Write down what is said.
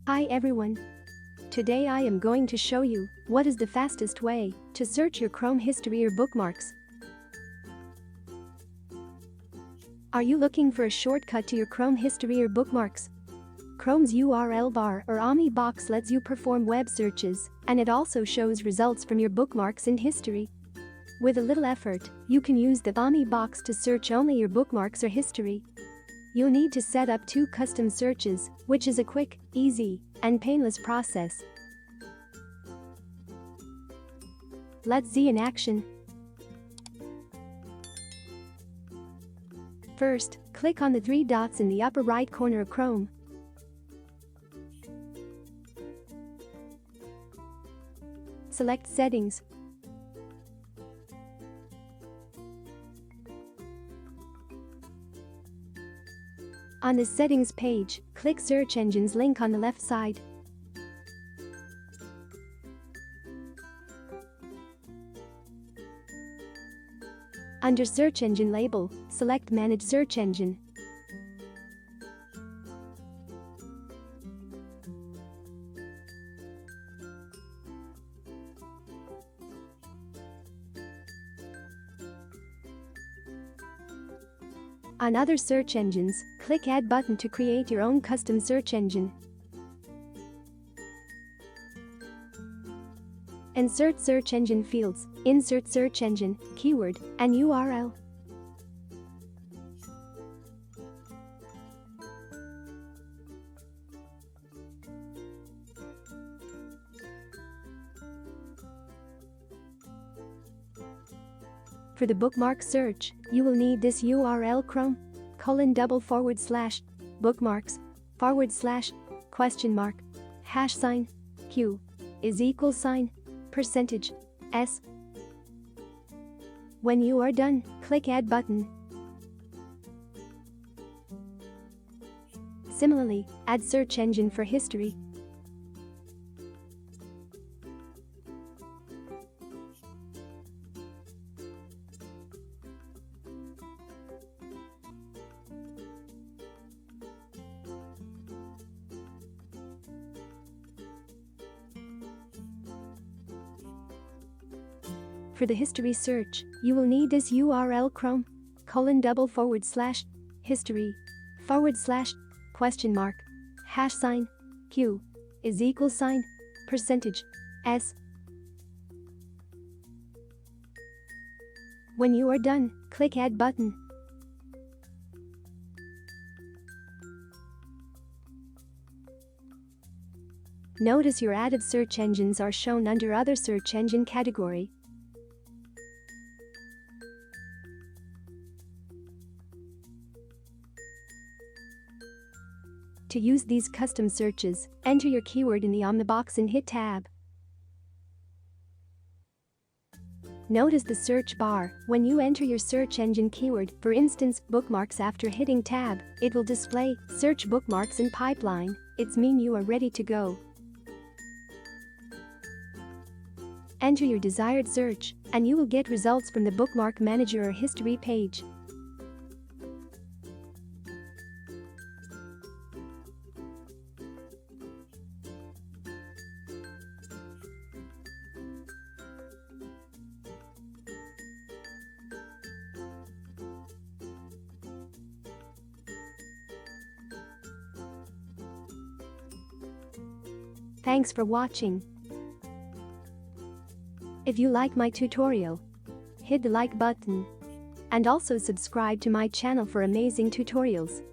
Hi everyone. Today I am going to show you what is the fastest way to search your Chrome history or bookmarks. Are you looking for a shortcut to your Chrome history or bookmarks? Chrome's URL bar or Omni box lets you perform web searches, and it also shows results from your bookmarks in history. With a little effort, you can use the Omni box to search only your bookmarks or history. You'll need to set up 2 custom searches, which is a quick, easy, and painless process. Let's see in action. First, click on the 3 dots in the upper right corner of Chrome. Select Settings. On the Settings page, click Search Engines link on the left side. Under Search Engine label, select Manage Search Engine. On other search engines, click Add button to create your own custom search engine. Insert search engine fields, insert search engine, keyword, and URL. For the bookmark search, you will need this URL #/bookmarks ####Q=$S. When you are done, click Add button. Similarly, add search engine for history. For the history search, you will need this URL Chrome:/history:#Q=$S. When you are done, click Add button. Notice your added search engines are shown under Other search engine category. To use these custom searches, enter your keyword in the Omni box and hit Tab. Notice the search bar. When you enter your search engine keyword, for instance, bookmarks, after hitting Tab, it will display Search Bookmarks in Pipeline. It's mean you are ready to go. Enter your desired search, and you will get results from the Bookmark Manager or History page. Thanks for watching. If you like my tutorial, hit the like button and also subscribe to my channel for amazing tutorials.